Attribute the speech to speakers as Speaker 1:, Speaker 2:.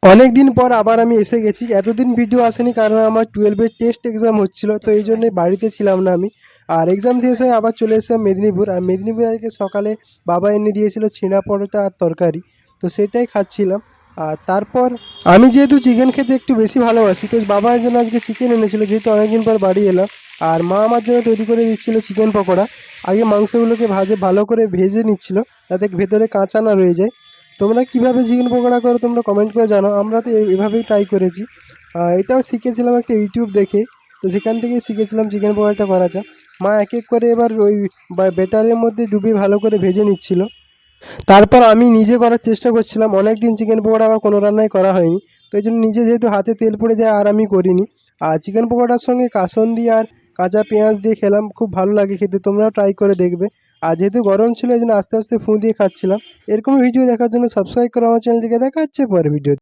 Speaker 1: অনেক দিন পর আবার আমি এসে গেছি। এতদিন ভিডিও আসেনি কারণ আমার 12-এর টেস্ট এক্সাম হচ্ছিল, তো এই জন্যই বাড়িতে ছিলাম না আমি। আর এক্সাম শেষ হয়ে আবার চলে এসেছিলাম মেদিনীপুর। আর মেদিনীপুর আজকে সকালে বাবা এনে দিয়েছিল ছিনা পরোটা আর তরকারি, তো সেটাই খাচ্ছিলাম। আর তারপর আমি যেহেতু চিকেন খেতে একটু বেশি ভালোবাসি, তো বাবার জন্য আজকে চিকেন এনেছিল, যেহেতু অনেকদিন পর বাড়ি এলাম। আর মা আমার জন্য তৈরি করে দিচ্ছিল চিকেন পকোড়া। আগে মাংসগুলোকে ভালো করে ভেজে নিচ্ছিল, যাতে ভেতরে কাঁচা না রয়ে যায়। তোমরা কিভাবে চিকেন পকোড়া করো তোমরা কমেন্ট করে জানাও। আমরা তো এভাবেই ট্রাই করেছি। এটাও শিখেছিলাম একটা ইউটিউব দেখে, তো সেখান থেকেই শিখেছিলাম চিকেন পকোড়াটা করাটা। মা এক এক করে এবার ওই ব্যাটারের মধ্যে ডুবিয়ে ভালো করে ভেজে নিচ্ছিল। তারপর আমি নিজে করার চেষ্টা করছিলাম। অনেক দিন চিকেন পকোড়া আমার কোনো রান্নাই করা হয়নি, তো এই জন্য নিজে যেহেতু হাতে তেল পড়ে যায় আর আমি করিনি। আর চিকেন পকোড়ার সঙ্গে কাসন্দি আর কাঁচা পেঁয়াজ দিয়ে খেলাম, খুব ভালো লাগে খেতে। তোমরাও ট্রাই করে দেখবে। আর যেহেতু গরম ছিল এই জন্য আস্তে আস্তে ফুঁ দিয়ে খাচ্ছিলাম। এরকম ভিডিও দেখার জন্য সাবস্ক্রাইব করো আমার চ্যানেলটিকে। দেখা হচ্ছে পরের ভিডিও।